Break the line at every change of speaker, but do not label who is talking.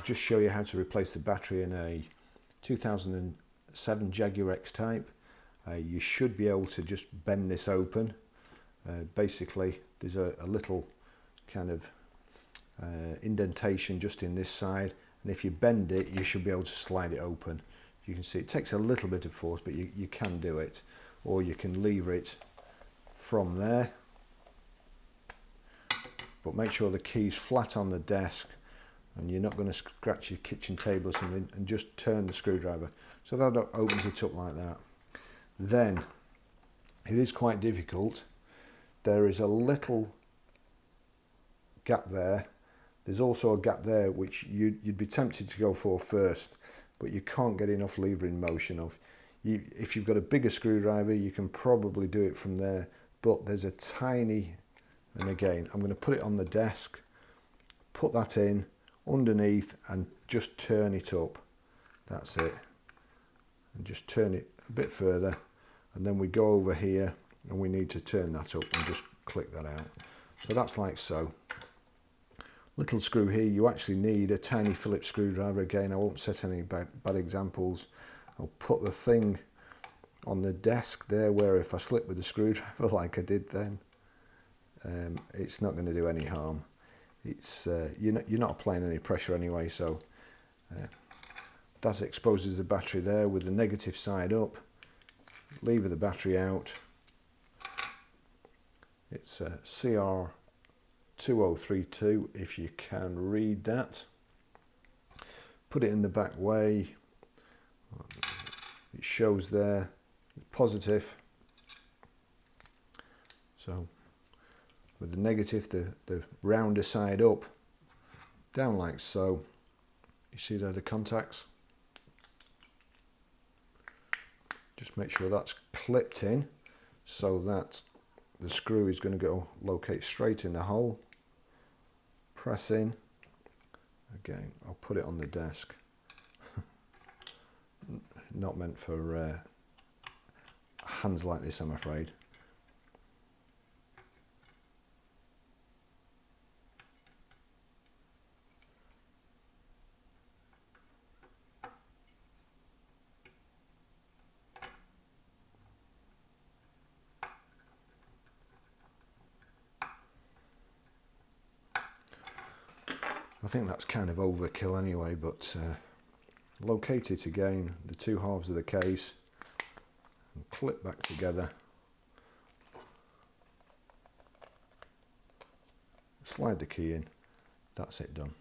just show you how to replace the battery in a 2007 Jaguar X Type. You should be able to just bend this open. Basically there's a little kind of indentation just in this side, and if you bend it you should be able to slide it open. You can see it takes a little bit of force, but you can do it, or you can lever it from there, but make sure the key's flat on the desk and you're not going to scratch your kitchen table or something, and just turn the screwdriver so that opens it up like that. Then it is quite difficult. There is a little gap there. There's also a gap there which you'd be tempted to go for first, but you can't get enough levering motion of. If you've got a bigger screwdriver you can probably do it from there, but there's a tiny, and again I'm going to put it on the desk, put that in underneath and just turn it up. That's it, and just turn it a bit further, and then we go over here and we need to turn that up and just click that out. So that's like so. Little screw here, you actually need a tiny Phillips screwdriver. Again, I won't set any bad examples. I'll put the thing on the desk there, where if I slip with the screwdriver like I did then, it's not going to do any harm. It's you're not applying any pressure anyway, so that exposes the battery there with the negative side up. Lever the battery out. It's a CR2032 if you can read that. Put it in the back way. It shows there positive. So with the negative, the rounder side up, down like so. You see there the contacts. Just make sure that's clipped in so that the screw is going to go locate straight in the hole. Press in. Again, I'll put it on the desk. Not meant for hands like this, I'm afraid. I think that's kind of overkill anyway, but locate it again, the two halves of the case, and clip back together. Slide the key in. That's it done.